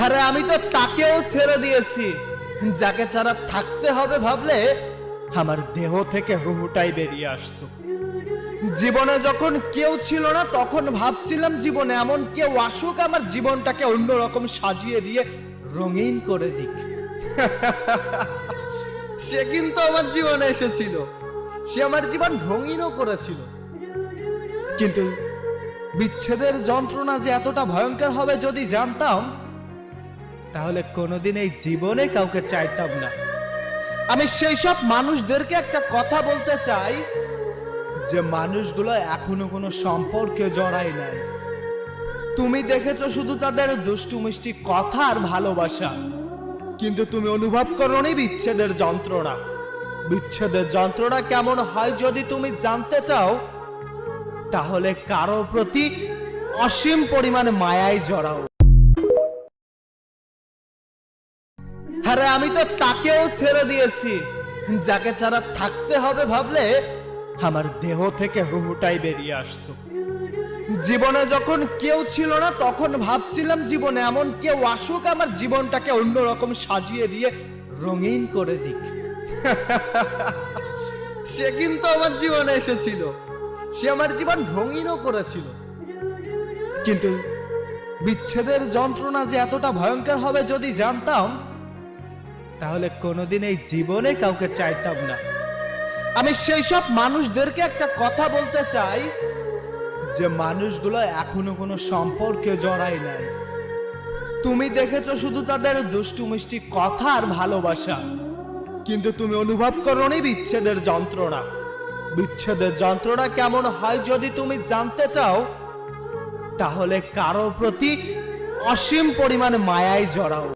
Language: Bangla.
আরে আমি তো তাকেও ছেড়ে দিয়েছি, যাকে ছাড়া থাকতে হবে ভাবলে আমার দেহ থেকে রুহুটাই বেরিয়ে আসতো। জীবনে যখন কেউ ছিল না তখন ভাবছিলাম জীবনে এমন কেউ আসুক আমার জীবনটাকে অন্যরকম সাজিয়ে দিয়ে রঙিন করে দিক। সে কিন্তু আমার জীবনে এসেছিল, সে আমার জীবন রঙিনও করেছিল। কিন্তু বিচ্ছেদের যন্ত্রণা যে এতটা ভয়ঙ্কর হবে যদি জানতাম, তাহলে কোনোদিন এই জীবনে কাউকে চাইতাম না। আমি সেই সব মানুষদেরকে একটা কথা বলতে চাই যে মানুষগুলো এখনো কোনো সম্পর্কে জড়ায় নাই। তুমি দেখেছো শুধু তাদের দুষ্টু মিষ্টি কথা আর ভালোবাসা, কিন্তু তুমি অনুভব করোনি বিচ্ছেদের যন্ত্রণা। বিচ্ছেদের যন্ত্রণা কেমন হয় যদি তুমি জানতে চাও, তাহলে কারো প্রতি অসীম পরিমাণে মায়ায় জড়াও। আরে আমি তো তাকেও ছেড়ে দিয়েছি, যাকে ছাড়া থাকতে হবে ভাবলে আমার দেহ থেকে রুহুটাই বেরিয়ে আসতো। জীবনে যখন কেউ ছিল না তখন ভাবছিলাম জীবনে এমন কেউ আসুক আমার জীবনটাকে অন্যরকম সাজিয়ে দিয়ে রঙিন করে দিক। সে কিন্তু আমার জীবনে এসেছিল, সে আমার জীবন রঙিনও করেছিল। কিন্তু বিচ্ছেদের যন্ত্রণা যে এতটা ভয়ঙ্কর হবে যদি জানতাম, তাহলে কোনোদিন এই জীবনে কাউকে চাইতাম না। আমি সেই সব মানুষদেরকে একটা কথা বলতে চাই যে মানুষগুলো এখনো কোনো সম্পর্কে জড়ায় নাই। তুমি দেখেছো শুধু তাদের দুষ্টু মিষ্টি কথা আর ভালোবাসা, কিন্তু তুমি অনুভব করোনি বিচ্ছেদের যন্ত্রণা। বিচ্ছেদের যন্ত্রণা কেমন হয় যদি তুমি জানতে চাও, তাহলে কারো প্রতি অসীম পরিমাণে মায়ায় জড়াও।